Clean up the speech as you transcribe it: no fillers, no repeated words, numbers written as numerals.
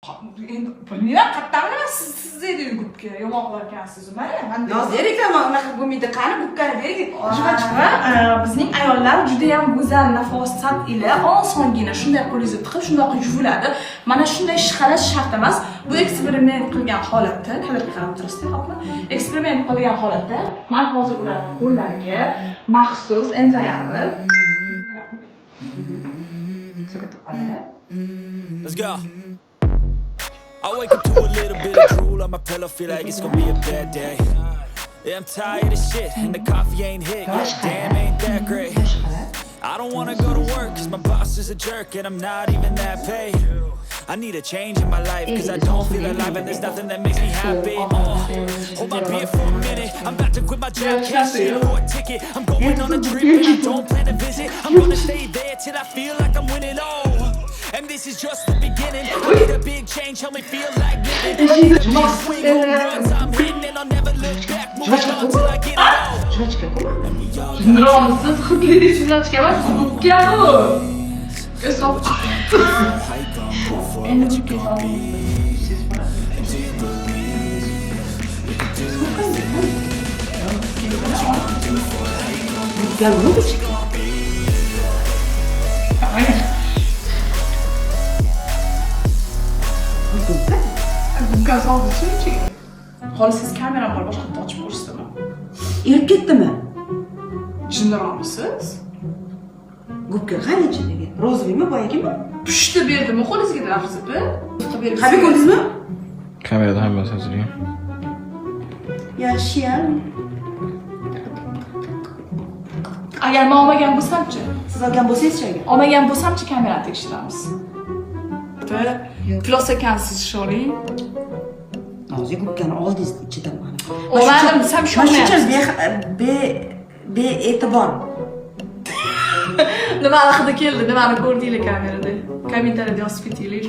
Endi bilmayman qayerdan bilaman siz dedi gubga yomon qilarkansiz mana Nozer ekan unaqa bo'lmaydi qani gubkani bering bizning ayollar juda ham go'zal nafosat ila osongina shunday qo'lingizga tiqib shundoq yuviladi mana shunday ishqalash shart emas bu eksperiment qilgan holatda tabiatga qarab turasizda hopmi eksperiment qilgan holatda men hozir ular qo'llariga maxsus enzayarni Let's go. I wake up to a little bit of drool on my pillow, feel like it's gonna be a bad day. Yeah, I'm tired of shit, and the coffee ain't hit. Yeah, damn, ain't that great. I don't wanna go to work, cause my boss is a jerk, and I'm not even that paid. I need a change in my life, cause I don't feel alive, and there's nothing that makes me happy. Hold my beer for a minute, I'm about to quit my job, cash in for a ticket. I'm going on a trip, and I don't plan to visit. I'm gonna stay there till I feel like I'm winning all. And this is just the beginning. I need a big change, help me feel like living. I need a big swing, home runs I'm hitting, and I'll never look back. Moving on till I get it all. And we all Non, siz xuddi sizlar chiqaman, gubkani. Esob. Endi gubka Gaz oldu çünkü. Siz kameram var, boshqa bitta ochib ko'rsatma. Erib ketdimi? Jinniroqmisiz? Gubka qanchadagi? Rozoviymi, boyagimi? Pushta berdimi qo'lingizga lafzibi? Qabul ko'rdingizmi? Kamerada hammasi yozilgan. Yaxshi-ya. Agar men olmagan bo'lsam-chi? Siz olgan bo'lsangiz-chi agar? Olmagan bo'lsam-chi kamerani tekshiramiz. Plos ekansiz shoring. Nozik gubkani oldingiz ichidan mana. Olmadim desam shunchalik bee'tibor. Nima haqida keldi, nimani ko'rdinglar kamerada? Kommentariyada yozib ketinglar.